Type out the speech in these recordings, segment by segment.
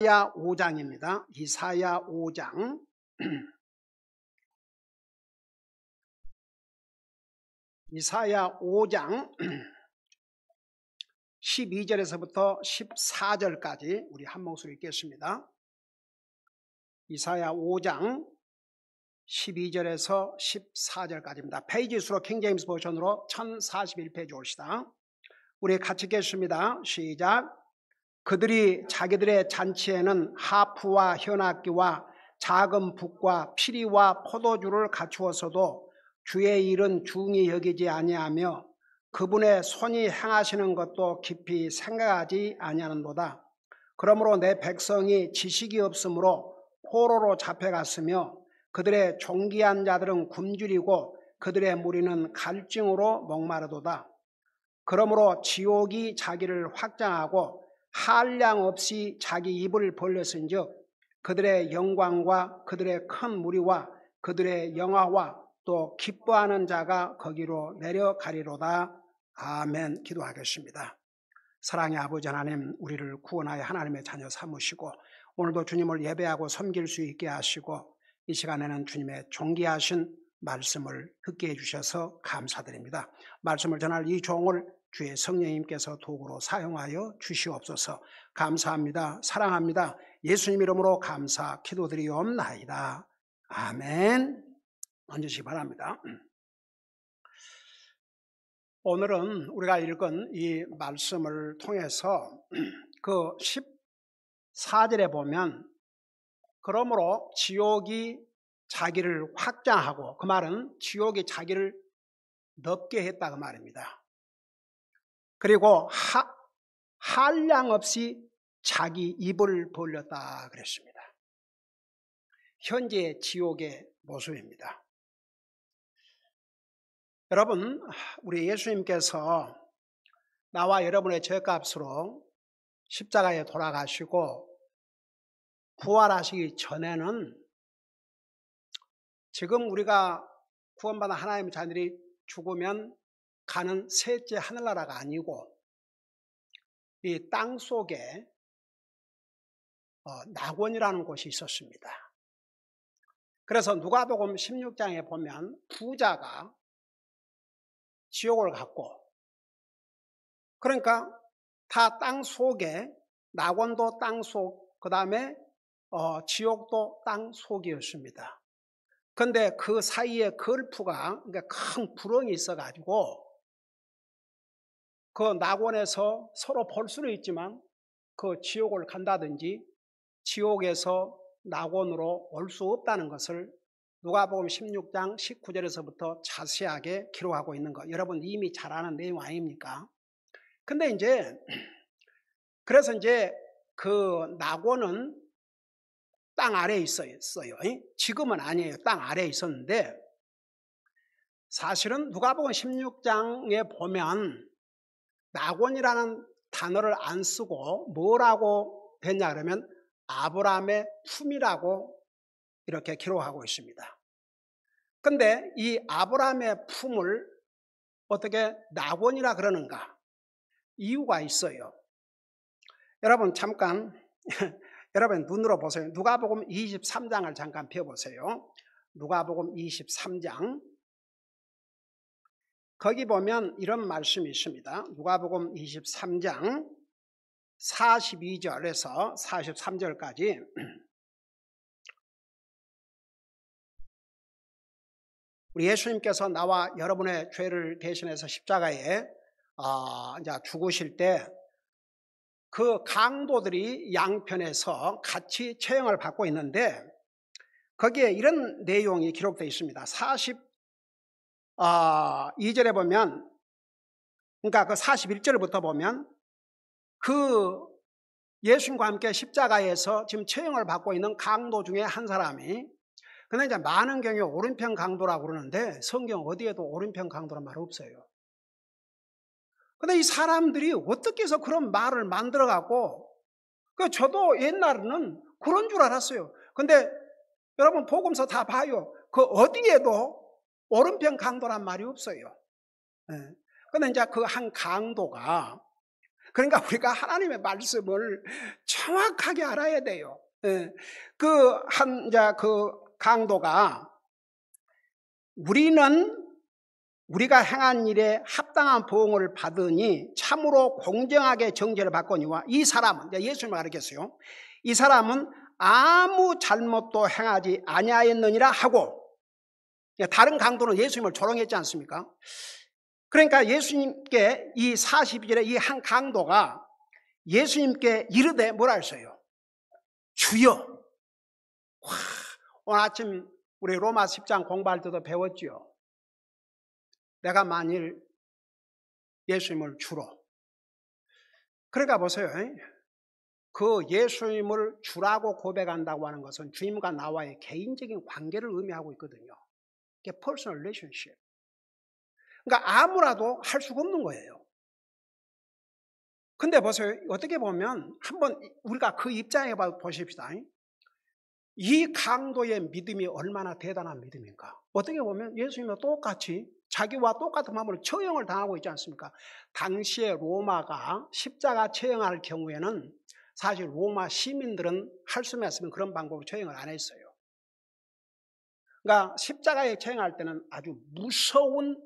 이사야 5장입니다. 이사야 5장. 이사야 5장 12절에서부터 14절까지 우리 한 목소리 읽겠습니다. 이사야 5장 12절에서 14절까지입니다. 페이지 수로 킹제임스 버전으로 1041페이지 옵시다. 우리 같이 읽겠습니다. 시작. 그들이 자기들의 잔치에는 하프와 현악기와 작은 북과 피리와 포도주를 갖추었어도 주의 일은 중히 여기지 아니하며 그분의 손이 행하시는 것도 깊이 생각하지 아니하는도다. 그러므로 내 백성이 지식이 없으므로 포로로 잡혀갔으며 그들의 존귀한 자들은 굶주리고 그들의 무리는 갈증으로 목마르도다. 그러므로 지옥이 자기를 확장하고 한량 없이 자기 입을 벌렸은즉 그들의 영광과 그들의 큰 무리와 그들의 영화와 또 기뻐하는 자가 거기로 내려가리로다. 아멘. 기도하겠습니다. 사랑의 아버지 하나님, 우리를 구원하여 하나님의 자녀 삼으시고 오늘도 주님을 예배하고 섬길 수 있게 하시고 이 시간에는 주님의 존귀하신 말씀을 듣게 해주셔서 감사드립니다. 말씀을 전할 이 종을 주의 성령님께서 도구로 사용하여 주시옵소서. 감사합니다. 사랑합니다. 예수님 이름으로 감사 기도드리옵나이다. 아멘. 앉으시기 바랍니다. 오늘은 우리가 읽은 이 말씀을 통해서 그 14절에 보면 그러므로 지옥이 자기를 확장하고, 그 말은 지옥이 자기를 넓게 했다 그 말입니다. 그리고 한량 없이 자기 입을 벌렸다 그랬습니다. 현재 지옥의 모습입니다. 여러분, 우리 예수님께서 나와 여러분의 죄값으로 십자가에 돌아가시고 부활하시기 전에는 지금 우리가 구원받은 하나님의 자녀들이 죽으면 가는 셋째 하늘나라가 아니고 이 땅 속에 낙원이라는 곳이 있었습니다. 그래서 누가복음 16장에 보면 부자가 지옥을 갔고, 그러니까 다 땅 속에, 낙원도 땅 속, 그 다음에 지옥도 땅 속이었습니다. 그런데 그 사이에 걸프가, 그러니까 큰 구렁이 있어가지고 그 낙원에서 서로 볼 수는 있지만 그 지옥을 간다든지 지옥에서 낙원으로 올 수 없다는 것을 누가복음 16장 19절에서부터 자세하게 기록하고 있는 거, 여러분 이미 잘 아는 내용 아닙니까? 근데 그래서 그 낙원은 땅 아래에 있어요. 지금은 아니에요. 땅 아래에 있었는데, 사실은 누가복음 16장에 보면 낙원이라는 단어를 안 쓰고 뭐라고 됐냐 그러면 아브라함의 품이라고 이렇게 기록하고 있습니다. 근데 이 아브라함의 품을 어떻게 낙원이라 그러는가? 이유가 있어요. 여러분 잠깐 여러분 눈으로 보세요. 누가복음 23장을 잠깐 펴보세요. 누가복음 23장, 거기 보면 이런 말씀이 있습니다. 누가복음 23장 42절에서 43절까지 우리 예수님께서 나와 여러분의 죄를 대신해서 십자가에 이제 죽으실 때 그 강도들이 양편에서 같이 처형을 받고 있는데 거기에 이런 내용이 기록되어 있습니다. 42절에 보면, 그러니까 그 41절부터 보면 그 예수님과 함께 십자가에서 지금 처형을 받고 있는 강도 중에 한 사람이, 근데 이제 많은 경우에 오른편 강도라고 그러는데 성경 어디에도 오른편 강도란 말 없어요. 근데 이 사람들이 어떻게 해서 그런 말을 만들어갖고, 저도 옛날에는 그런 줄 알았어요. 근데 여러분 복음서 다 봐요. 그 어디에도 오른편 강도란 말이 없어요. 근데 이제 그 한 강도가, 그러니까 우리가 하나님의 말씀을 정확하게 알아야 돼요. 예. 그 강도가 우리가 행한 일에 합당한 보응을 받으니 참으로 공정하게 정죄를 받거니와 이 사람은, 예수님을 가르쳤어요. 이 사람은 아무 잘못도 행하지 아니하였느니라 하고, 다른 강도는 예수님을 조롱했지 않습니까? 그러니까 예수님께 이 42절에 이 한 강도가 예수님께 이르되 뭐라 했어요? 주여. 와, 오늘 아침 우리 로마 10장 공부할 때도 배웠죠. 내가 만일 예수님을 주로. 그러니까 보세요. 그 예수님을 주라고 고백한다고 하는 것은 주님과 나와의 개인적인 관계를 의미하고 있거든요. 이게 personal relationship. 그러니까 아무라도 할 수가 없는 거예요. 근데 보세요. 어떻게 보면 한번 우리가 그 입장에 보십시다. 이 강도의 믿음이 얼마나 대단한 믿음인가. 어떻게 보면 예수님과 똑같이 자기와 똑같은 마음으로 처형을 당하고 있지 않습니까? 당시에 로마가 십자가 처형할 경우에는 사실 로마 시민들은 할 수만 있으면 그런 방법으로 처형을 안 했어요. 그러니까 십자가에 처형할 때는 아주 무서운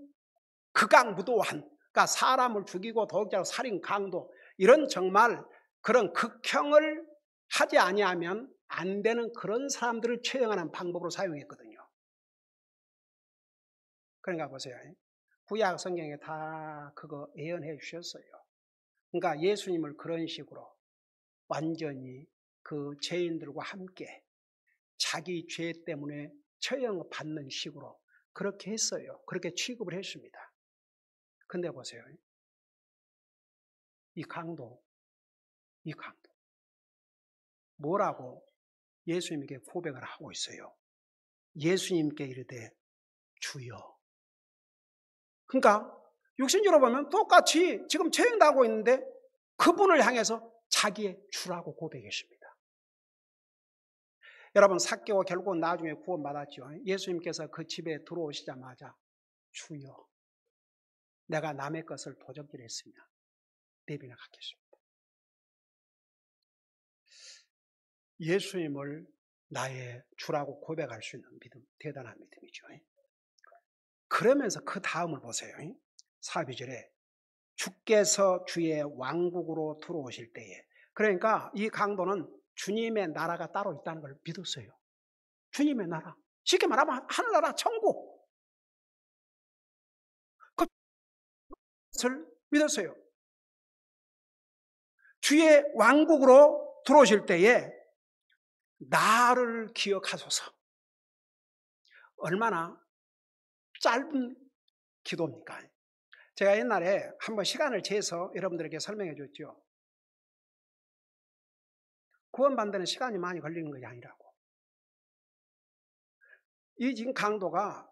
극악무도한, 그러니까 사람을 죽이고 도둑질하고 살인 강도, 이런 정말 그런 극형을 하지 아니하면 안 되는 그런 사람들을 처형하는 방법으로 사용했거든요. 그러니까 보세요. 구약 성경에 다 그거 예언해 주셨어요. 그러니까 예수님을 그런 식으로 완전히 그 죄인들과 함께 자기 죄 때문에 처형받는 식으로 그렇게 했어요. 그렇게 취급을 했습니다. 근데 보세요. 이 강도 뭐라고 예수님께 고백을 하고 있어요. 예수님께 이르되 주여. 그러니까 육신적으로 보면 똑같이 지금 처형당하고 있는데 그분을 향해서 자기의 주라고 고백했습니다. 여러분, 삭개오 결국은 나중에 구원받았죠. 예수님께서 그 집에 들어오시자마자 주여, 내가 남의 것을 도적질했으며 내비나 갖겠습니다. 예수님을 나의 주라고 고백할 수 있는 믿음, 대단한 믿음이죠. 그러면서 그 다음을 보세요. 42절에 주께서 주의 왕국으로 들어오실 때에, 그러니까 이 강도는 주님의 나라가 따로 있다는 걸 믿었어요. 주님의 나라, 쉽게 말하면 하늘나라 천국, 그것을 믿었어요. 주의 왕국으로 들어오실 때에 나를 기억하소서. 얼마나 짧은 기도입니까? 제가 옛날에 한번 시간을 재서 여러분들에게 설명해 줬죠. 구원받는 데는 시간이 많이 걸리는 것이 아니라고. 이 지금 강도가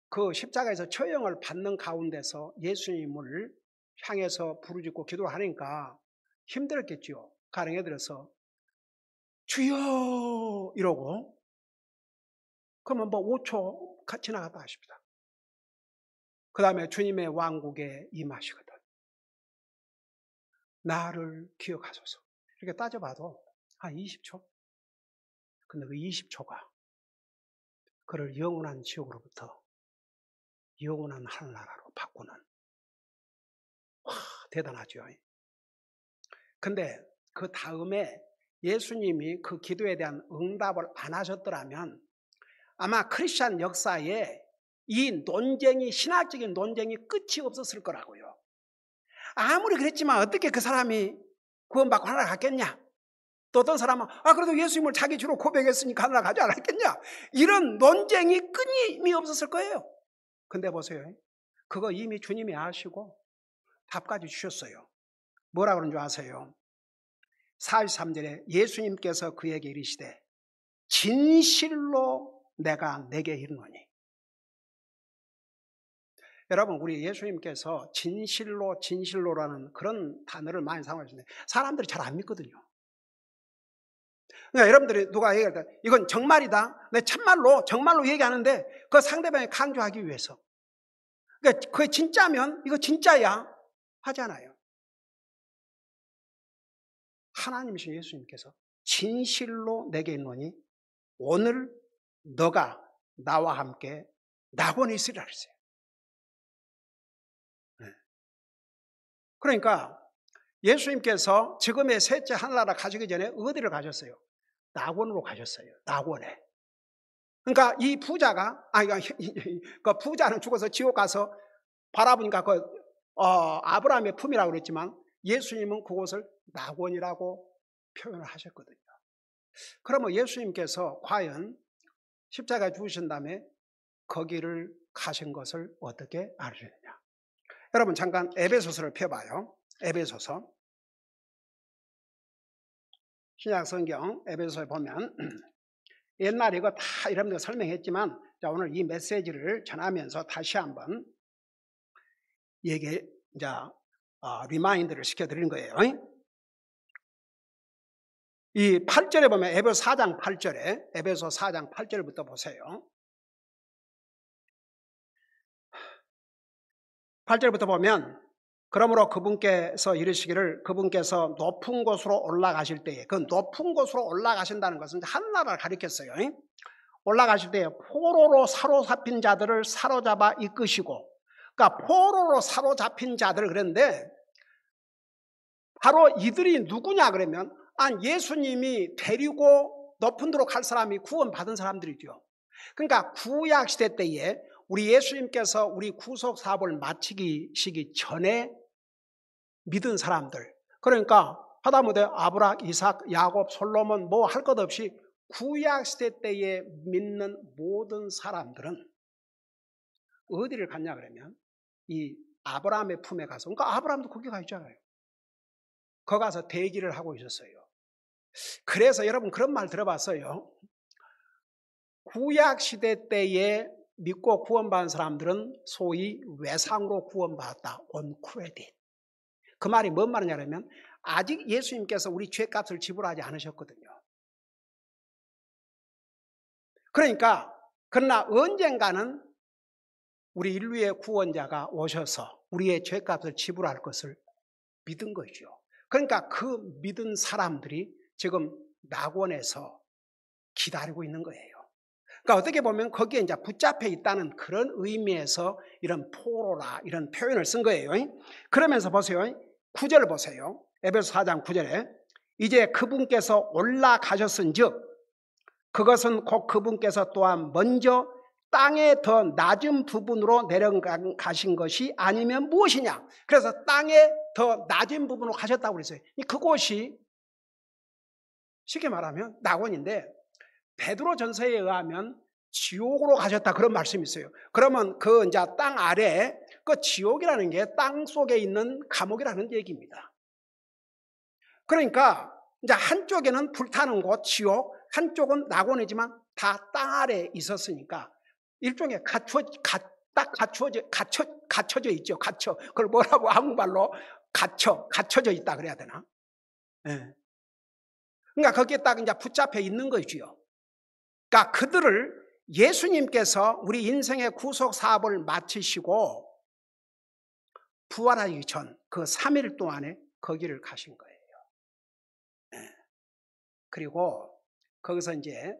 그 십자가에서 처형을 받는 가운데서 예수님을 향해서 부르짖고 기도를 하니까 힘들었겠죠. 가령에 들어서 주여 이러고, 그러면 뭐 5초 지나갔다 하십니다. 그 다음에 주님의 왕국에 임하시거든. 나를 기억하소서. 이렇게 따져봐도 한 20초? 근데 그 20초가 그를 영원한 지옥으로부터 영원한 하늘나라로 바꾸는, 와, 대단하죠. 근데 그 다음에 예수님이 그 기도에 대한 응답을 안 하셨더라면 아마 크리스찬 역사에 이 논쟁이, 신학적인 논쟁이 끝이 없었을 거라고요. 아무리 그랬지만 어떻게 그 사람이 구원받고 하늘나라 갔겠냐? 또 어떤 사람은 그래도 예수님을 자기 주로 고백했으니까 하늘나라 가지 않았겠냐? 이런 논쟁이 끊임이 없었을 거예요. 근데 보세요. 그거 이미 주님이 아시고 답까지 주셨어요. 뭐라 그런 줄 아세요? 43절에 예수님께서 그에게 이르시되 진실로 내가 내게 이르노니. 여러분, 우리 예수님께서 진실로라는 그런 단어를 많이 사용하시는데 사람들이 잘 안 믿거든요. 그러니까 여러분들이 누가 얘기할 때 이건 정말이다, 내 정말로 얘기하는데 그 상대방이 강조하기 위해서, 그러니까 그게 진짜면 이거 진짜야 하잖아요. 하나님이신 예수님께서 진실로 내게 있노니 오늘 너가 나와 함께 낙원에 있으리라 그랬어요. 그러니까 예수님께서 지금의 셋째 하늘나라 가시기 전에 어디를 가셨어요? 낙원으로 가셨어요. 낙원에. 그러니까 이 부자가 그 부자는 죽어서 지옥 가서 바라보니까 아브라함의 품이라고 그랬지만 예수님은 그곳을 낙원이라고 표현을 하셨거든요. 그러면 예수님께서 과연 십자가에 죽으신 다음에 거기를 가신 것을 어떻게 알으셨느냐? 여러분 잠깐 에베소서를 펴봐요. 에베소서. 신약 성경 에베소서에 보면 옛날에 이거 다 여러분들 설명했지만 자, 오늘 이 메시지를 전하면서 다시 한번 리마인드를 시켜드리는 거예요. 이 8절에 보면 에베소 4장 8절에 에베소 4장 8절부터 보세요. 8절부터 보면 그러므로 그분께서 이르시기를 그분께서 높은 곳으로 올라가실 때에 그 높은 곳으로 올라가신다는 것은 하늘나라를 가리켰어요. 올라가실 때에 포로로 사로잡힌 자들을 사로잡아 이끄시고 그러니까 포로로 사로잡힌 자들 그랬는데 바로 이들이 누구냐 그러면 예수님이 데리고 높은 데로 갈 사람이 구원받은 사람들이죠. 그러니까 구약시대 때에 우리 예수님께서 우리 구속 사업을 마치시기 전에 믿은 사람들 그러니까 하다못해 아브라함, 이삭, 야곱, 솔로몬 뭐 할 것 없이 구약시대 때에 믿는 모든 사람들은 어디를 갔냐 그러면 이 아브라함의 품에 가서 그러니까 아브라함도 거기 가 있잖아요. 거기 가서 대기를 하고 있었어요. 그래서 여러분 그런 말 들어봤어요. 구약시대 때에 믿고 구원받은 사람들은 소위 외상으로 구원받았다. on credit. 그 말이 뭔 말이냐면 아직 예수님께서 우리 죄값을 지불하지 않으셨거든요. 그러니까 그러나 언젠가는 우리 인류의 구원자가 오셔서 우리의 죄값을 지불할 것을 믿은 거죠. 그러니까 그 믿은 사람들이 지금 낙원에서 기다리고 있는 거예요. 그러니까 어떻게 보면 거기에 이제 붙잡혀 있다는 그런 의미에서 이런 포로라 이런 표현을 쓴 거예요. 그러면서 보세요. 9절 보세요. 에베소 4장 9절에 이제 그분께서 올라가셨은즉 그것은 곧 그분께서 또한 먼저 땅의 더 낮은 부분으로 내려가신 것이 아니면 무엇이냐. 그래서 땅의 더 낮은 부분으로 가셨다고 그랬어요. 그곳이 쉽게 말하면 낙원인데 베드로 전서에 의하면 지옥으로 가셨다 그런 말씀이 있어요. 그러면 그 이제 땅 아래 그 지옥이라는 게 땅 속에 있는 감옥이라는 얘기입니다. 그러니까 이제 한쪽에는 불타는 곳 지옥, 한쪽은 낙원이지만 다 땅 아래에 있었으니까 일종의 갇혀져 있죠. 그걸 뭐라고 한국말로 갇혀져 있다 그래야 되나? 네. 그러니까 거기에 딱 이제 붙잡혀 있는 거지요. 그러니까 그들을 예수님께서 우리 인생의 구속 사업을 마치시고 부활하기 전 그 3일 동안에 거기를 가신 거예요. 네. 그리고 거기서 이제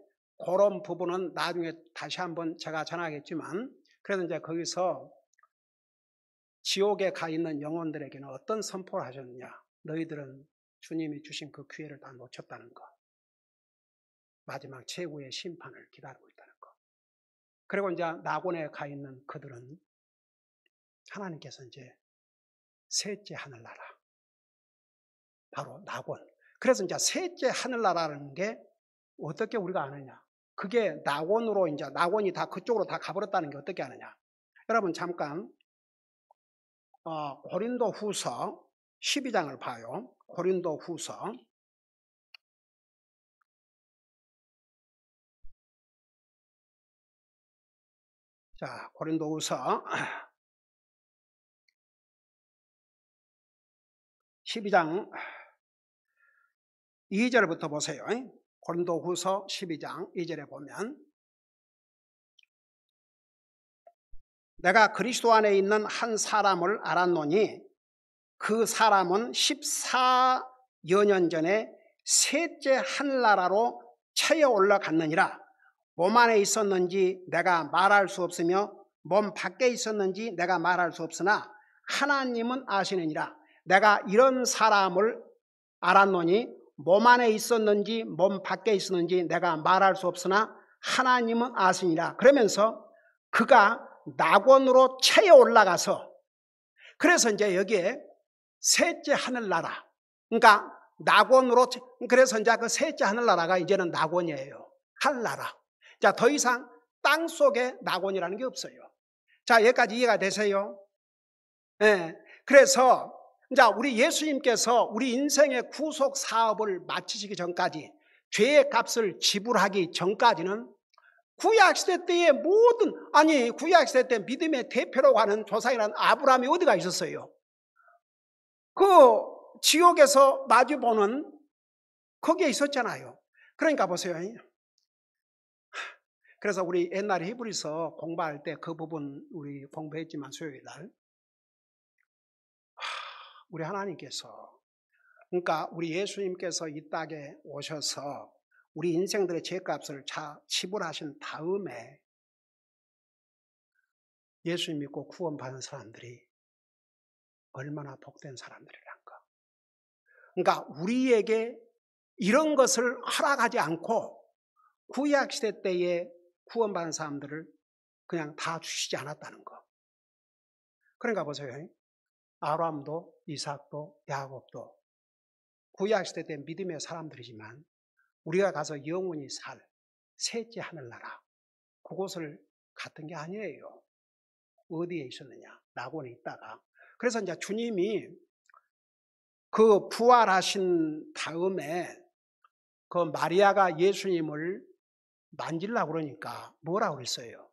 그런 부분은 나중에 다시 한번 제가 전하겠지만 그래서 이제 거기서 지옥에 가 있는 영혼들에게는 어떤 선포를 하셨느냐. 너희들은 주님이 주신 그 기회를 다 놓쳤다는 거. 마지막 최후의 심판을 기다리고 있다는 거. 그리고 이제 낙원에 가 있는 그들은 하나님께서 이제 셋째 하늘나라. 바로 낙원. 그래서 이제 셋째 하늘나라라는 게 어떻게 우리가 아느냐. 그게 낙원으로 이제 낙원이 다 그쪽으로 다 가버렸다는 게 어떻게 아느냐. 여러분 잠깐 고린도 후서 12장을 봐요. 고린도 후서. 자, 고린도 후서 12장 2절부터 보세요. 고린도 후서 12장 2절에 보면 내가 그리스도 안에 있는 한 사람을 알았노니 그 사람은 여년 전에 셋째 하늘나라로 채여 올라갔느니라. 몸 안에 있었는지 내가 말할 수 없으며 몸 밖에 있었는지 내가 말할 수 없으나 하나님은 아시느니라. 내가 이런 사람을 알았노니 몸 안에 있었는지 몸 밖에 있었는지 내가 말할 수 없으나 하나님은 아시니라. 그러면서 그가 낙원으로 채여 올라가서, 그래서 이제 여기에 셋째 하늘나라, 그러니까 낙원으로, 그래서 이제 그 셋째 하늘나라가 이제는 낙원이에요. 하늘나라. 자, 더 이상 땅 속에 낙원이라는 게 없어요. 자, 여기까지 이해가 되세요? 네. 그래서 자, 우리 예수님께서 우리 인생의 구속 사업을 마치시기 전까지, 죄의 값을 지불하기 전까지는 구약시대 때의 모든, 아니 구약시대 때 믿음의 대표라고 하는 조상이라는 아브라함이 어디가 있었어요? 그 지옥에서 마주보는 거기에 있었잖아요. 그러니까 보세요. 그래서 우리 옛날에 히브리서 공부할 때 그 부분 우리 공부했지만 수요일 날 우리 하나님께서, 그러니까 우리 예수님께서 이 땅에 오셔서 우리 인생들의 죄값을 지불하신 다음에 예수 믿고 구원받은 사람들이 얼마나 복된 사람들이란가. 그러니까 우리에게 이런 것을 허락하지 않고 구약시대 때에 구원받은 사람들을 그냥 다 주시지 않았다는 거. 그러니까 보세요. 아브라함도 이삭도 야곱도 구약시대 때 믿음의 사람들이지만 우리가 가서 영원히 살 셋째 하늘나라, 그곳을 갔던 게 아니에요. 어디에 있었느냐? 낙원에 있다가. 그래서 이제 주님이 그 부활하신 다음에 그 마리아가 예수님을 만지려고 그러니까 뭐라고 그랬어요?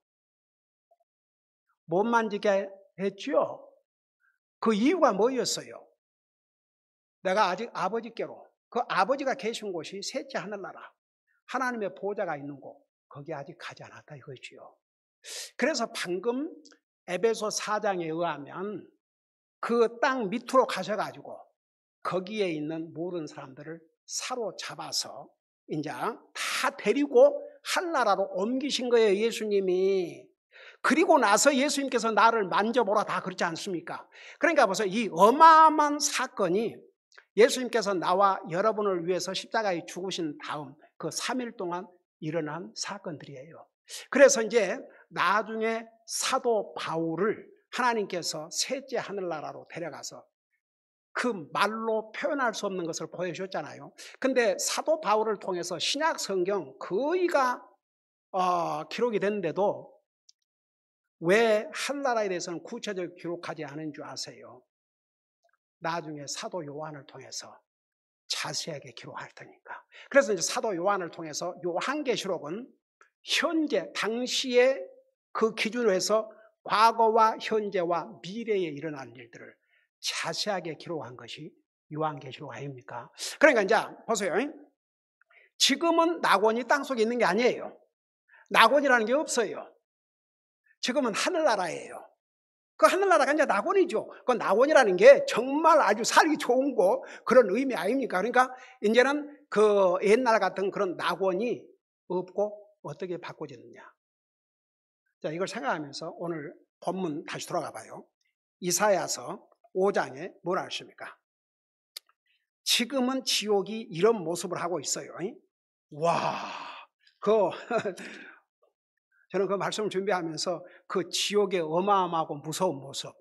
못 만지게 했죠? 그 이유가 뭐였어요? 내가 아직 아버지께로, 그 아버지가 계신 곳이 셋째 하늘나라, 하나님의 보좌가 있는 곳, 거기 아직 가지 않았다 이거지요. 그래서 방금 에베소 4장에 의하면 그 땅 밑으로 가셔가지고 거기에 있는 모든 사람들을 사로잡아서 이제 다 데리고 하늘나라로 옮기신 거예요, 예수님이. 그리고 나서 예수님께서 나를 만져보라 다 그렇지 않습니까? 그러니까 보세요. 이 어마어마한 사건이 예수님께서 나와 여러분을 위해서 십자가에 죽으신 다음 그 3일 동안 일어난 사건들이에요. 그래서 이제 나중에 사도 바울을 하나님께서 셋째 하늘나라로 데려가서 그 말로 표현할 수 없는 것을 보여주셨잖아요. 근데 사도 바울을 통해서 신약 성경 거의가 기록이 됐는데도 왜 하늘나라에 대해서는 구체적으로 기록하지 않은 줄 아세요? 나중에 사도 요한을 통해서 자세하게 기록할 테니까. 그래서 이제 사도 요한을 통해서 요한계시록은 현재 당시의 그 기준으로 해서 과거와 현재와 미래에 일어날 일들을 자세하게 기록한 것이 요한계시록 아닙니까? 그러니까 이제 보세요. 지금은 낙원이 땅속에 있는 게 아니에요. 낙원이라는 게 없어요. 지금은 하늘나라예요. 그 하늘나라가 이제 낙원이죠. 그 낙원이라는 게 정말 아주 살기 좋은 거, 그런 의미 아닙니까? 그러니까 이제는 그 옛날 같은 그런 낙원이 없고 어떻게 바꿔졌느냐. 자, 이걸 생각하면서 오늘 본문 다시 돌아가 봐요. 이사야서 5장에 뭐라 하십니까? 지금은 지옥이 이런 모습을 하고 있어요. 와, 저는 그 말씀을 준비하면서 그 지옥의 어마어마하고 무서운 모습,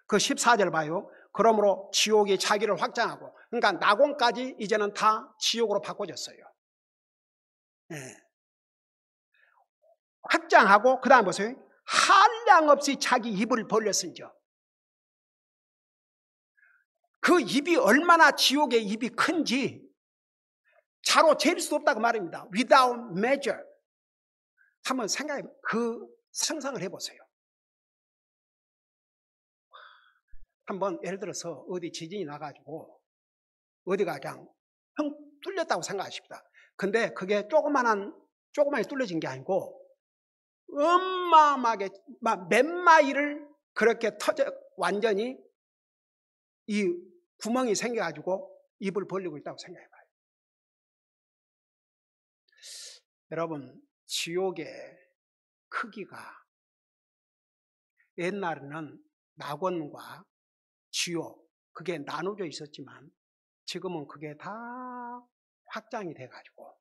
그 14절 봐요. 그러므로 지옥이 자기를 확장하고, 그러니까 낙원까지 이제는 다 지옥으로 바꿔졌어요. 네. 확장하고 그 다음 보세요. 한량없이 자기 입을 벌렸은지요. 그 입이 얼마나 지옥의 입이 큰지 자로 잴 수 없다고 말입니다. Without measure. 한번 상상을 해보세요. 한번 예를 들어서 어디 지진이 나가지고 어디가 그냥 텅 뚫렸다고 생각하십니다. 근데 그게 조그만히 뚫려진 게 아니고 어마어마하게 몇 마일을 그렇게 완전히 이 구멍이 생겨가지고 입을 벌리고 있다고 생각해 봐요. 여러분, 지옥의 크기가 옛날에는 낙원과 지옥, 그게 나눠져 있었지만 지금은 그게 다 확장이 돼가지고,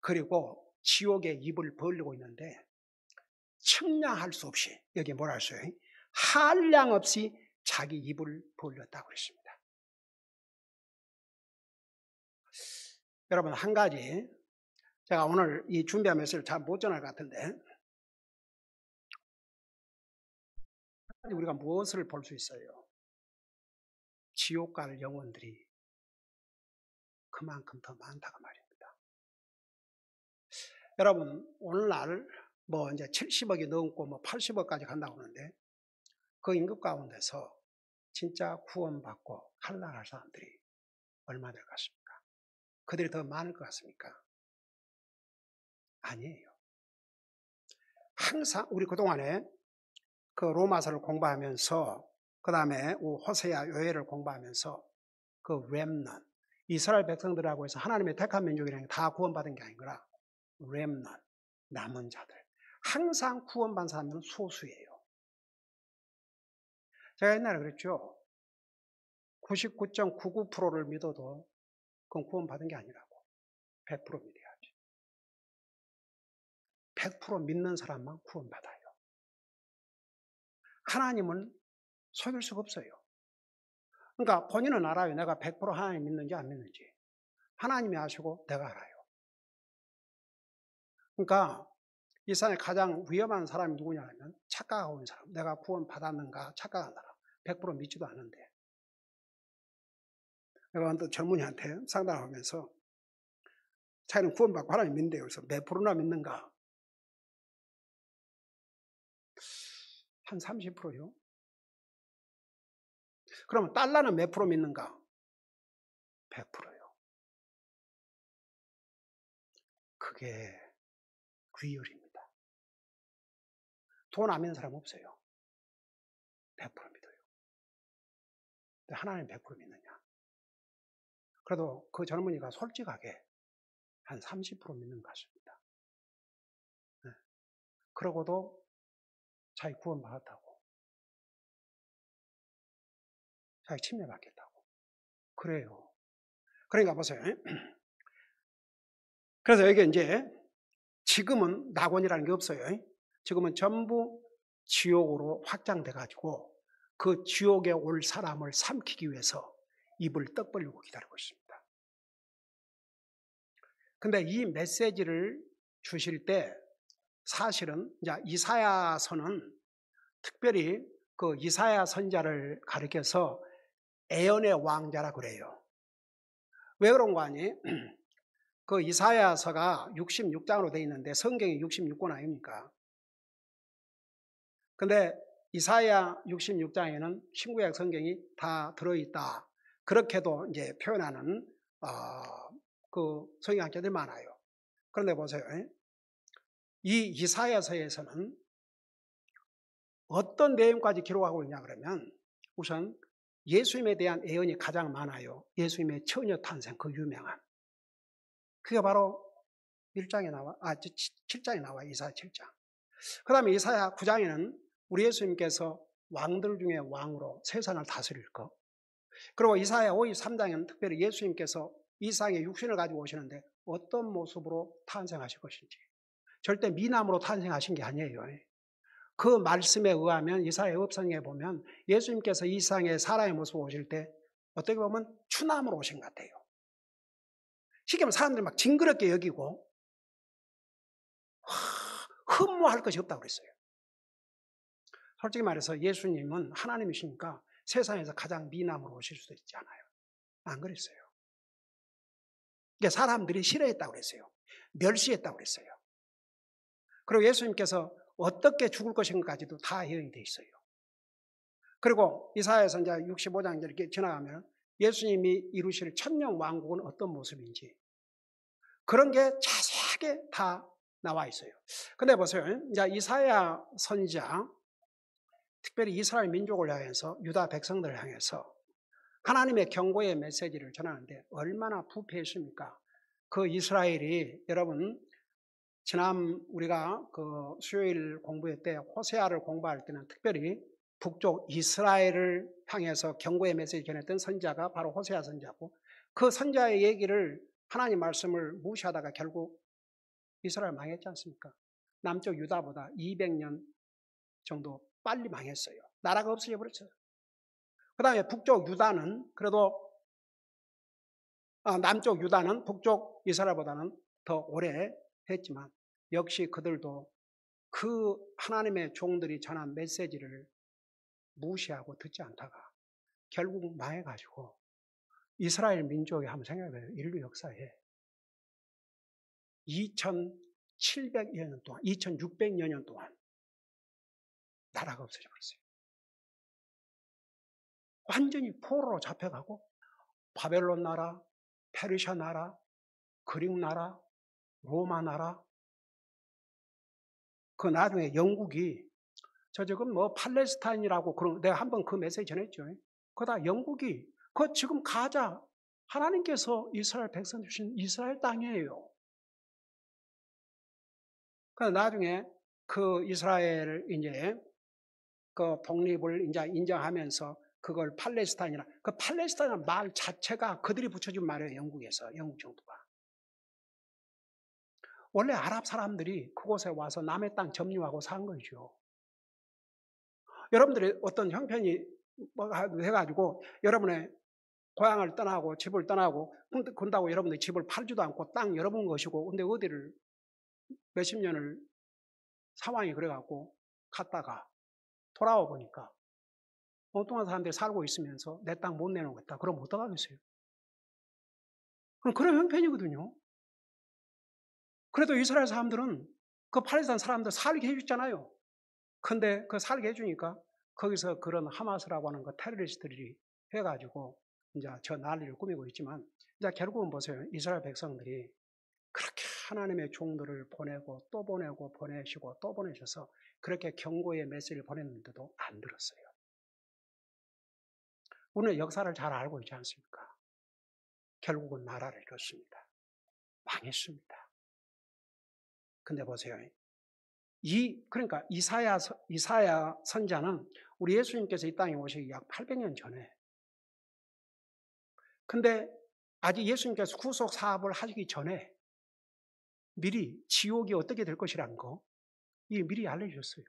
그리고 지옥의 입을 벌리고 있는데 측량할 수 없이, 여기 뭐라 했어요? 한량 없이 자기 입을 벌렸다고 그랬습니다. 여러분, 한 가지, 제가 오늘 이 준비하면서 잘 못 전할 것 같은데, 우리가 무엇을 볼 수 있어요? 지옥 갈 영혼들이 그만큼 더 많다고 말입니다. 여러분, 오늘날 뭐 이제 70억이 넘고 뭐 80억까지 간다고 하는데, 그 인급 가운데서 진짜 구원받고 한락할 사람들이 얼마 될 것 같습니까? 그들이 더 많을 것 같습니까? 아니에요. 항상 우리 그동안에 그 로마서를 공부하면서, 그 다음에 호세아 요엘을 공부하면서 그 렘넌트, 이스라엘 백성들하고 해서 하나님의 택한 민족이라는 게 다 구원받은 게 아니라 렘넌트, 남은 자들, 항상 구원받은 사람들은 소수예요. 제가 옛날에 그랬죠. 99.99%를 믿어도 그건 구원받은 게 아니라고. 100% 믿어야지. 100% 믿는 사람만 구원받아요. 하나님은 속일 수가 없어요. 그러니까 본인은 알아요. 내가 100% 하나님 믿는지 안 믿는지. 하나님이 아시고 내가 알아요. 그러니까 이 세상에 가장 위험한 사람이 누구냐 하면 착각하고 있는 사람. 내가 구원받았는가 착각한 사람. 100% 믿지도 않는데. 내가 또 젊은이한테 상담하면서 자기는 구원받고 하나님 믿는데요. 그래서 몇 프로나 믿는가? 한 30%요. 그러면 달러는 몇 프로 믿는가? 100%요. 그게 귀열입니다. 돈 안 믿는 사람 없어요. 100% 믿어요. 근데 하나님 100% 믿느냐? 그래도 그 젊은이가 솔직하게 한 30% 믿는 것 같습니다. 네. 그러고도 자기 구원받았다고. 자기 침례받겠다고. 그래요. 그러니까 보세요. 그래서 여기 이제 지금은 낙원이라는 게 없어요. 지금은 전부 지옥으로 확장돼 가지고 그 지옥에 올 사람을 삼키기 위해서 입을 떡 벌리고 기다리고 있습니다. 근데 이 메시지를 주실 때 사실은 이제 이사야서는 특별히 그 이사야 선지자를 가리켜서 애언의 왕자라 그래요. 왜 그런 거 아니? 그 이사야서가 66장으로 되어 있는데 성경이 66권 아닙니까? 근데 이사야 66장에는 신구약 성경이 다 들어있다. 그렇게도 이제 표현하는 그 성경학자들이 많아요. 그런데 보세요. 이 이사야서에서는 어떤 내용까지 기록하고 있냐 그러면 우선 예수님에 대한 예언이 가장 많아요. 예수님의 처녀 탄생, 그 유명한. 그게 바로 1장에 나와, 7장에 나와, 이사야 7장. 그 다음에 이사야 9장에는 우리 예수님께서 왕들 중에 왕으로 세상을 다스릴 것. 그리고 이사야 53장에는 특별히 예수님께서 이 세상에 육신을 가지고 오시는데 어떤 모습으로 탄생하실 것인지. 절대 미남으로 탄생하신 게 아니에요. 그 말씀에 의하면 이사야 엽성에 보면 예수님께서 이 세상에 사람의 모습으로 오실 때 어떻게 보면 추남으로 오신 것 같아요. 쉽게 말하면 사람들이 막 징그럽게 여기고 흠모할 것이 없다고 그랬어요. 솔직히 말해서 예수님은 하나님이시니까 세상에서 가장 미남으로 오실 수도 있지 않아요. 안 그랬어요. 그러니까 사람들이 싫어했다고 그랬어요. 멸시했다고 그랬어요. 그리고 예수님께서 어떻게 죽을 것인가까지도 다 예언이 돼 있어요. 그리고 이사야서 이제 65장 이렇게 지나가면 예수님이 이루실 천년 왕국은 어떤 모습인지 그런 게 자세하게 다 나와 있어요. 근데 보세요. 이제 이사야 선지자, 특별히 이스라엘 민족을 향해서 유다 백성들을 향해서 하나님의 경고의 메시지를 전하는데 얼마나 부패했습니까? 그 이스라엘이 여러분 지난 우리가 그 수요일 공부회 때 호세아를 공부할 때는 특별히 북쪽 이스라엘을 향해서 경고의 메시지 전했던 선지자가 바로 호세아 선지자고 그 선지자의 얘기를 하나님 말씀을 무시하다가 결국 이스라엘 망했지 않습니까? 남쪽 유다보다 200년 정도 빨리 망했어요. 나라가 없어져 버렸어요. 그 다음에 북쪽 유다는 그래도 남쪽 유다는 북쪽 이스라엘보다는 더 오래 했지만 역시 그들도 그 하나님의 종들이 전한 메시지를 무시하고 듣지 않다가 결국 망해가지고 이스라엘 민족이 한번 생각해봐요. 인류 역사에 2700여 년 동안 2600여 년 동안 나라가 없어져 버렸어요. 완전히 포로로 잡혀가고 바벨론 나라, 페르시아 나라, 그릭 나라, 로마 나라 그 나중에 영국이 저 지금 뭐 팔레스타인이라고 그런 내가 한번 그 메시지 전했죠. 그다 영국이 그 지금 가자 하나님께서 이스라엘 백성 주신 이스라엘 땅이에요. 그 나중에 그 이스라엘 이제 그 독립을 이제 인정하면서 그걸 팔레스타인이라 그 팔레스타인이라는 말 자체가 그들이 붙여준 말이에요. 영국에서 영국 정부가. 원래 아랍 사람들이 그곳에 와서 남의 땅 점유하고 산 거죠. 여러분들이 어떤 형편이 해가지고 여러분의 고향을 떠나고 집을 떠나고 군다고 여러분들이 집을 팔지도 않고 땅 여러분 것이고 근데 어디를 몇십 년을 상황이 그래갖고 갔다가 돌아와 보니까 엉뚱한 사람들이 살고 있으면서 내 땅 못 내놓겠다. 그럼 어떡하겠어요? 그런 형편이거든요. 그래도 이스라엘 사람들은 그 팔레스타인 사람들 살게 해줬잖아요. 근데 그 살게 해주니까 거기서 그런 하마스라고 하는 그 테러리스트들이 해가지고 이제 저 난리를 꾸미고 있지만 이제 결국은 보세요. 이스라엘 백성들이 그렇게 하나님의 종들을 보내고 또 보내고 보내시고 또 보내셔서 그렇게 경고의 메시지를 보냈는데도 안 들었어요. 우리는 역사를 잘 알고 있지 않습니까? 결국은 나라를 잃었습니다. 망했습니다. 근데 보세요. 그러니까 이사야 선지자는 우리 예수님께서 이 땅에 오시기 약 800년 전에 근데 아직 예수님께서 구속 사업을 하시기 전에 미리 지옥이 어떻게 될 것이라는 거 미리 알려주셨어요.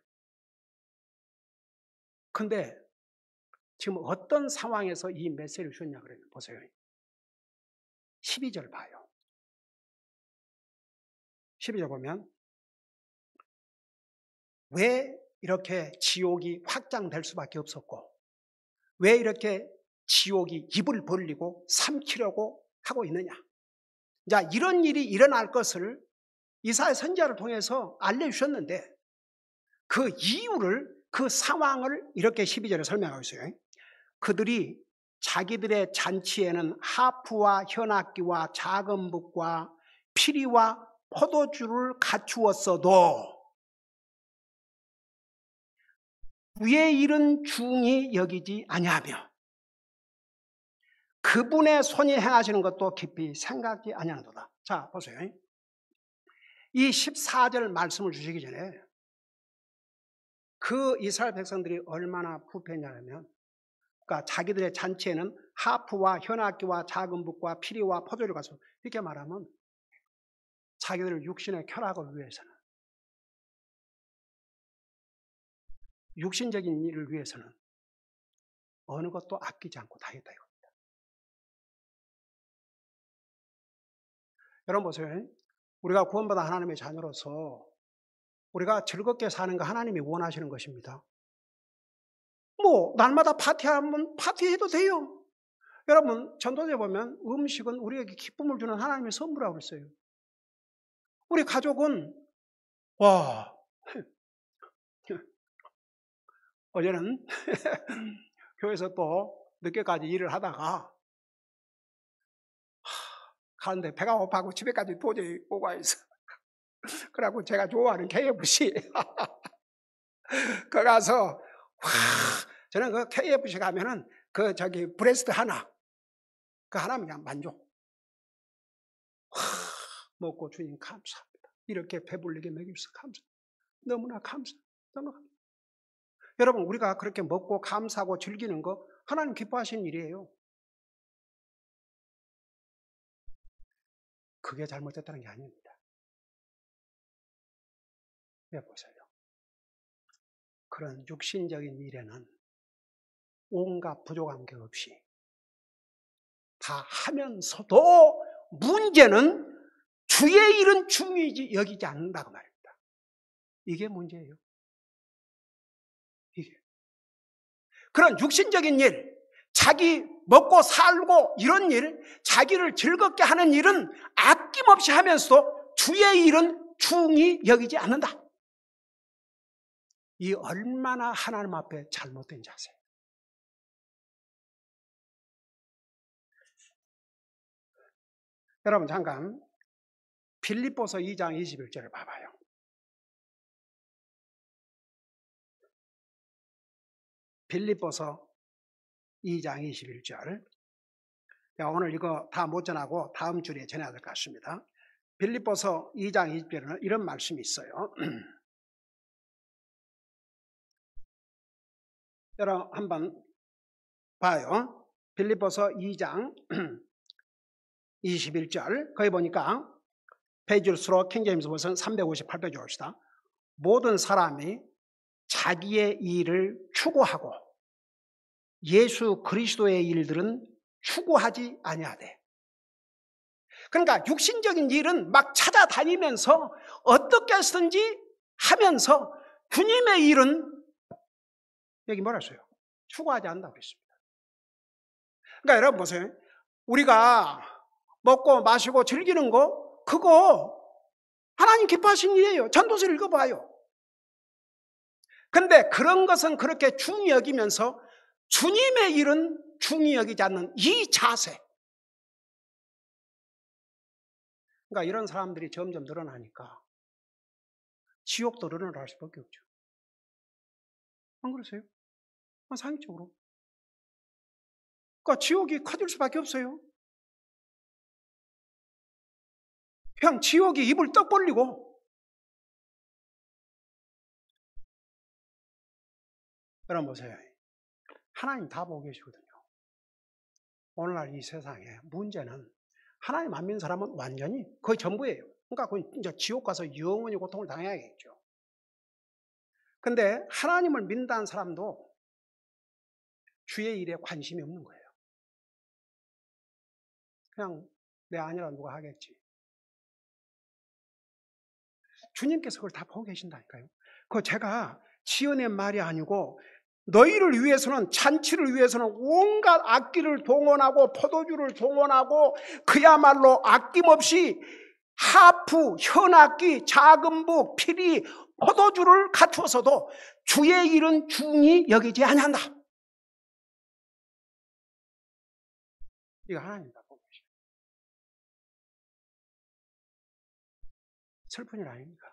근데 지금 어떤 상황에서 이 메시지를 주셨냐 그러면 보세요. 12절 봐요. 12절 보면 왜 이렇게 지옥이 확장될 수밖에 없었고 왜 이렇게 지옥이 입을 벌리고 삼키려고 하고 있느냐. 자, 이런 일이 일어날 것을 이사야 선지자를 통해서 알려주셨는데 그 이유를 그 상황을 이렇게 12절에 설명하고 있어요. 그들이 자기들의 잔치에는 하프와 현악기와 작은 북과 피리와 포도주를 갖추었어도 위에 이른 중히 여기지 아니하며 그분의 손이 행하시는 것도 깊이 생각지 아니하노라. 자, 보세요. 이 14절 말씀을 주시기 전에 그 이스라엘 백성들이 얼마나 부패했냐면 그러니까 자기들의 잔치에는 하프와 현악기와 작은 북과 피리와 포도주를 가서 이렇게 말하면 자기들 육신의 쾌락을 위해서는 육신적인 일을 위해서는 어느 것도 아끼지 않고 다 했다 이겁니다. 여러분 보세요. 우리가 구원받은 하나님의 자녀로서 우리가 즐겁게 사는 거 하나님이 원하시는 것입니다. 뭐 날마다 파티하면 파티해도 돼요. 여러분 전도서에 보면 음식은 우리에게 기쁨을 주는 하나님의 선물이라고 그랬어요. 우리 가족은 와 어제는 교회에서 또 늦게까지 일을 하다가 가는데 배가 고파고 집에까지 도저히 오고 와서 그래갖고 제가 좋아하는 KFC 그 가서 저는 그 KFC 가면은 브레스트 하나, 그 하나면 그냥 만족. 먹고 주님 감사합니다. 이렇게 배불리게 먹여주셔서 감사합니다. 너무나 감사합니다. 너무나 감사합니다. 여러분, 우리가 그렇게 먹고 감사하고 즐기는 거 하나님 기뻐하시는 일이에요. 그게 잘못됐다는 게 아닙니다. 여보세요. 그런 육신적인 일에는 온갖 부족한 게 없이 다 하면서도 문제는 주의 일은 중요히 여기지 않는다고 말입니다. 이게 문제예요. 이게. 그런 육신적인 일, 자기 먹고 살고 이런 일, 자기를 즐겁게 하는 일은 아낌없이 하면서도 주의 일은 중히 여기지 않는다. 이 얼마나 하나님 앞에 잘못된 자세예요. 여러분 잠깐 빌립보서 2장 21절을 봐봐요. 빌립보서 2장 21절. 오늘 이거 다 못 전하고 다음 주에 전해야 될 것 같습니다. 빌립보서 2장 20절에는 이런 말씀이 있어요. 여러분 한번 봐요. 빌립보서 2장 21절. 거기 보니까 페이지일수록 킹제임스 버전 358페이지 봅시다. 모든 사람이 자기의 일을 추구하고 예수 그리스도의 일들은 추구하지 아니하되. 그러니까 육신적인 일은 막 찾아다니면서 어떻게 해서든지 하면서 주님의 일은 여기 뭐라 했어요? 추구하지 않는다고 그랬습니다. 그러니까 여러분 보세요. 우리가 먹고 마시고 즐기는 거 그거 하나님 기뻐하시는 일이에요. 전도서를 읽어봐요. 근데 그런 것은 그렇게 중히 여기면서 주님의 일은 중히 여기지 않는 이 자세. 그러니까 이런 사람들이 점점 늘어나니까 지옥도 늘어날 수밖에 없죠. 안 그러세요? 상식적으로. 그러니까 지옥이 커질 수밖에 없어요. 그냥 지옥이 입을 떡 벌리고. 여러분 보세요. 하나님 다 보고 계시거든요. 오늘날 이 세상에 문제는 하나님 안 믿는 사람은 완전히 거의 전부예요. 그러니까 그건 이제 지옥 가서 영원히 고통을 당해야겠죠. 근데 하나님을 믿는다는 사람도 주의 일에 관심이 없는 거예요. 그냥 내 아니라 누가 하겠지. 주님께서 그걸 다 보고 계신다니까요. 그거 제가 지어낸 말이 아니고 너희를 위해서는 잔치를 위해서는 온갖 악기를 동원하고 포도주를 동원하고 그야말로 아낌없이 하프, 현악기, 작은부, 피리, 포도주를 갖추어서도 주의 일은 중히 여기지 아니한다. 이거 하나님 다 보고 계셔요. 슬픈 일 아닙니까?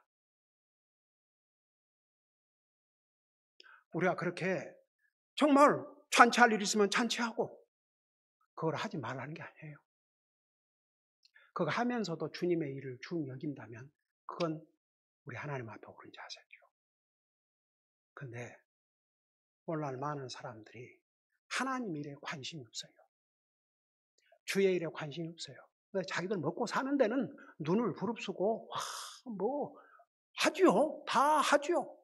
우리가 그렇게 정말 잔치할 일 있으면 잔치하고 그걸 하지 말라는 게 아니에요. 그거 하면서도 주님의 일을 중히 여긴다면 그건 우리 하나님 앞에 옳은 자세죠. 근데 오늘날 많은 사람들이 하나님 일에 관심이 없어요. 주의 일에 관심이 없어요. 자기들 먹고 사는 데는 눈을 부릅쓰고 하지요. 다 하지요.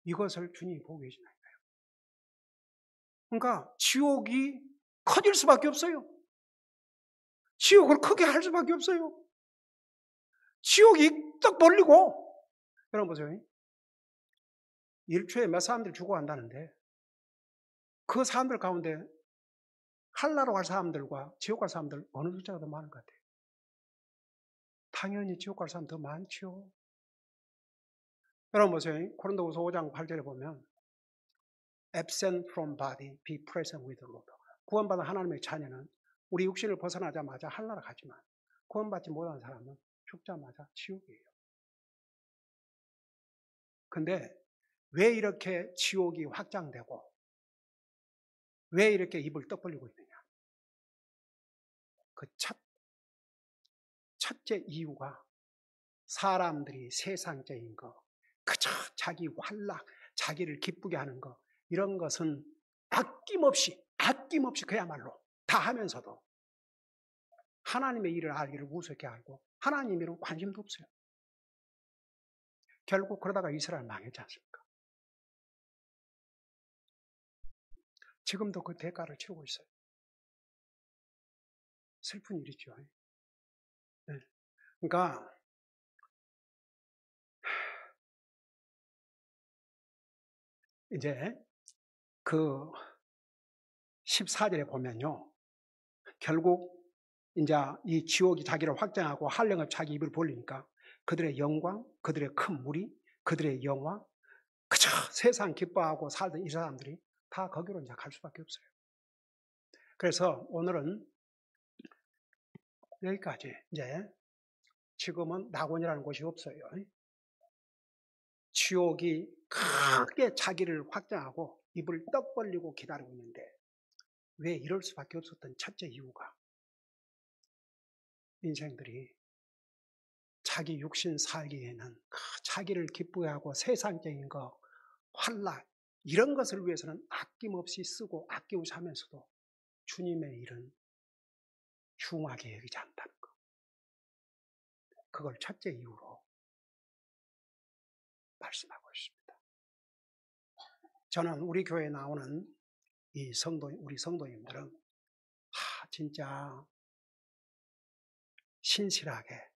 이것을 주님이 보고 계시나요? 그러니까 지옥이 커질 수밖에 없어요. 지옥을 크게 할 수밖에 없어요. 지옥이 딱 벌리고. 여러분 보세요. 일초에 몇 사람들이 죽어간다는데 그 사람들 가운데 한나라로 갈 사람들과 지옥 갈 사람들 어느 숫자가 더 많은 것 같아요? 당연히 지옥 갈 사람 더 많죠. 여러분 보세요. 고린도후서 5장 8절에 보면 absent from body, be present with the Lord. 구원받은 하나님의 자녀는 우리 육신을 벗어나자마자 하늘나라 가지만 구원받지 못한 사람은 죽자마자 지옥이에요. 근데 왜 이렇게 지옥이 확장되고 왜 이렇게 입을 떡 벌리고 있느냐? 그 첫째 이유가 사람들이 세상적인 거, 그저 자기 활락, 자기를 기쁘게 하는 거, 이런 것은 아낌없이 그야말로 다 하면서도 하나님의 일을 알기를 우습게 알고 하나님 일은 관심도 없어요. 결국 그러다가 이스라엘 망했지 않습니까? 지금도 그 대가를 치르고 있어요. 슬픈 일이죠. 네. 그러니까 이제 그 14절에 보면요. 결국 이제 이 지옥이 자기를 확장하고 한량을 자기 입을 벌리니까 그들의 영광, 그들의 큰 무리, 그들의 영화, 그저 세상 기뻐하고 살던 이 사람들이 다 거기로 이제 갈 수밖에 없어요. 그래서 오늘은 여기까지. 이제 지금은 낙원이라는 곳이 없어요. 지옥이 크게 자기를 확장하고 입을 떡 벌리고 기다리고 있는데 왜 이럴 수밖에 없었던 첫째 이유가 인생들이 자기 육신 살기에는 자기를 기쁘게하고 세상적인 거, 환락 이런 것을 위해서는 아낌없이 쓰고 아끼고 하면서도 주님의 일은 중하게 여기지 않다는 것. 그걸 첫째 이유로 말씀하고 있습니다. 저는 우리 교회에 나오는 우리 성도님들은 진짜 신실하게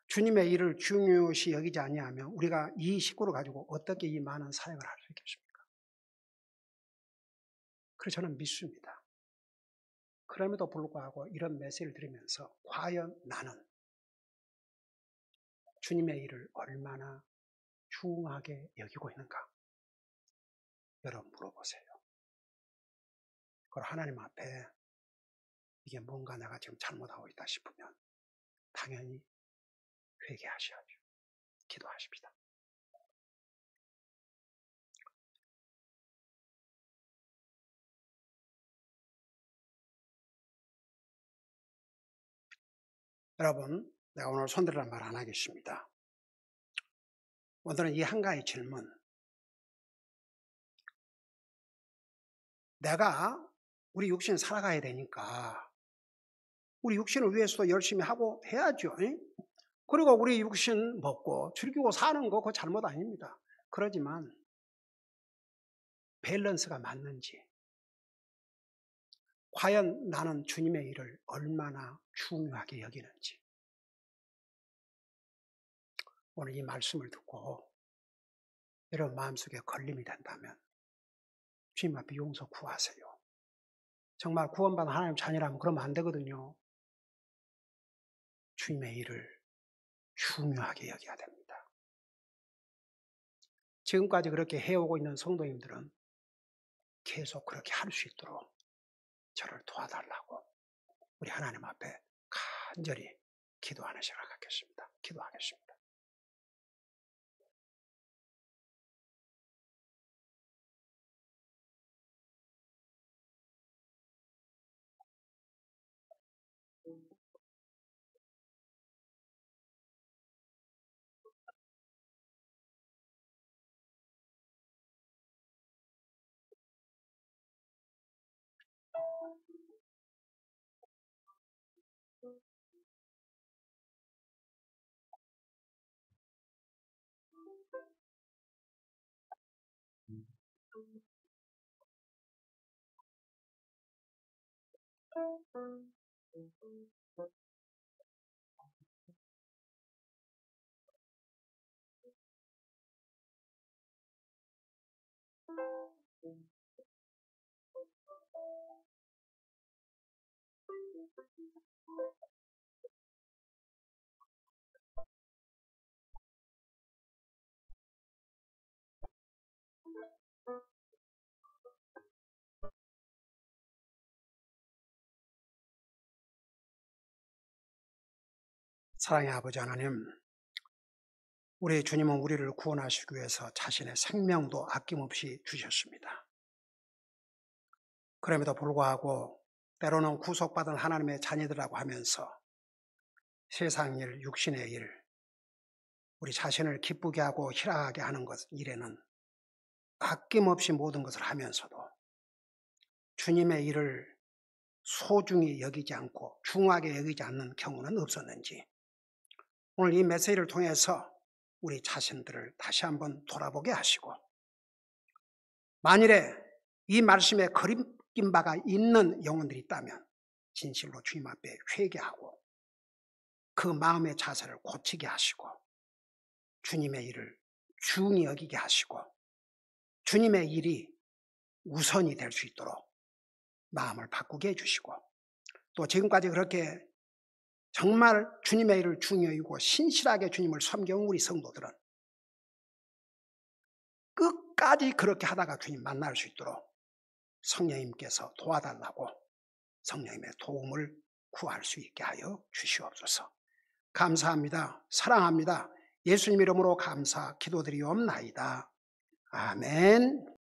주님의 일을 중요시 여기지 아니하면 우리가 이 식구를 가지고 어떻게 이 많은 사역을 할 수 있겠습니까? 그래서 저는 믿습니다. 그럼에도 불구하고 이런 메시지를 들으면서 과연 나는 주님의 일을 얼마나 중하게 여기고 있는가? 여러분 물어보세요. 그걸 하나님 앞에 이게 뭔가 내가 지금 잘못하고 있다 싶으면 당연히 회개하셔야죠. 기도하십시다. 여러분, 내가 오늘 손들란 말 안 하겠습니다. 오늘은 이 한 가지 질문. 내가 우리 육신 살아가야 되니까 우리 육신을 위해서도 열심히 하고 해야죠. 그리고 우리 육신 먹고 즐기고 사는 거 그거 잘못 아닙니다. 그러지만 밸런스가 맞는지 과연 나는 주님의 일을 얼마나 중요하게 여기는지 오늘 이 말씀을 듣고 여러분 마음속에 걸림이 된다면 주님 앞에 용서 구하세요. 정말 구원받은 하나님 자녀라면 그러면 안 되거든요. 주님의 일을 중요하게 여겨야 됩니다. 지금까지 그렇게 해오고 있는 성도님들은 계속 그렇게 할 수 있도록 저를 도와달라고 우리 하나님 앞에 간절히 기도하는 시간을 갖겠습니다. 기도하겠습니다. 사랑의 아버지 하나님, 우리 주님은 우리를 구원하시기 위해서 자신의 생명도 아낌없이 주셨습니다. 그럼에도 불구하고 때로는 구속받은 하나님의 자녀들이라고 하면서 세상 일, 육신의 일, 우리 자신을 기쁘게 하고 희락하게 하는 일에는 아낌없이 모든 것을 하면서도 주님의 일을 소중히 여기지 않고 중하게 여기지 않는 경우는 없었는지, 오늘 이 메시지를 통해서 우리 자신들을 다시 한번 돌아보게 하시고, 만일에 이 말씀에 거리낀 바가 있는 영혼들이 있다면 진실로 주님 앞에 회개하고 그 마음의 자세를 고치게 하시고 주님의 일을 중히 여기게 하시고 주님의 일이 우선이 될 수 있도록 마음을 바꾸게 해주시고, 또 지금까지 그렇게 정말 주님의 일을 중히 여기고 신실하게 주님을 섬겨온 우리 성도들은 끝까지 그렇게 하다가 주님 만날 수 있도록 성령님께서 도와달라고 성령님의 도움을 구할 수 있게 하여 주시옵소서. 감사합니다. 사랑합니다. 예수님 이름으로 감사 기도드리옵나이다. 아멘.